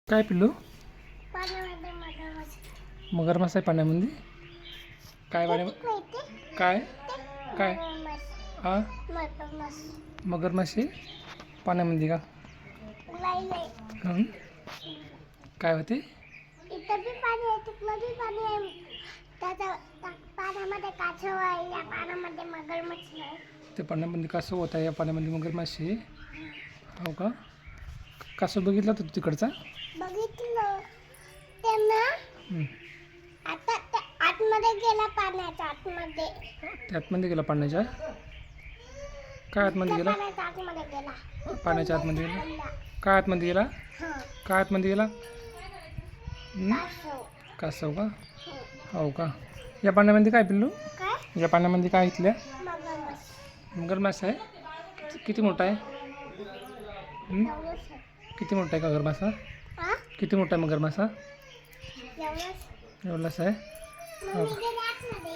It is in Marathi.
काय पिल्लू? पाण्यामध्ये मगरमच्छ. मगरमच्छ आहे पाण्यामध्ये. काय पाण्या काय काय मगरमच्छ. हा मगरमच्छ. मगरमच्छ आहे पाण्यामध्ये का? नाही. हं? काय होते? इथं बी पाणी आहे, तिकडं बी पाणी आहे. पाण्यामध्ये कासव आहे, या पाण्यामध्ये मगरमच्छ आहे. ते पाण्यामध्ये कासव होता, या पाण्यामध्ये मगरमच्छ आहे. हो का? कासव बघितला तर तिकडचा? बघितलं त्यांना. हं. आता त्या आतमध्ये गेला, पाण्याच्या आतमध्ये. ते आतमध्ये गेला पाण्याच्या? काय आतमध्ये गेला? पाण्याच्या आतमध्ये गेला. पाण्याच्या आतमध्ये गेला? काय आतमध्ये गेला? हां. काय आतमध्ये गेला? कासव. कासव का? हो का? या पाण्यामध्ये काय पिल्लू? काय? या पाण्यामध्ये काय इथल्या? मगरमच्छ. मगरमच्छ आहे. किती मोठा आहे? एवढंच आहे. किती मोठा आहे का मगरमच्छ? हा? किती मोठा आहे मगरमच्छ? एवढंच. एवढाच आहे. मग मी गेले आतमध्ये.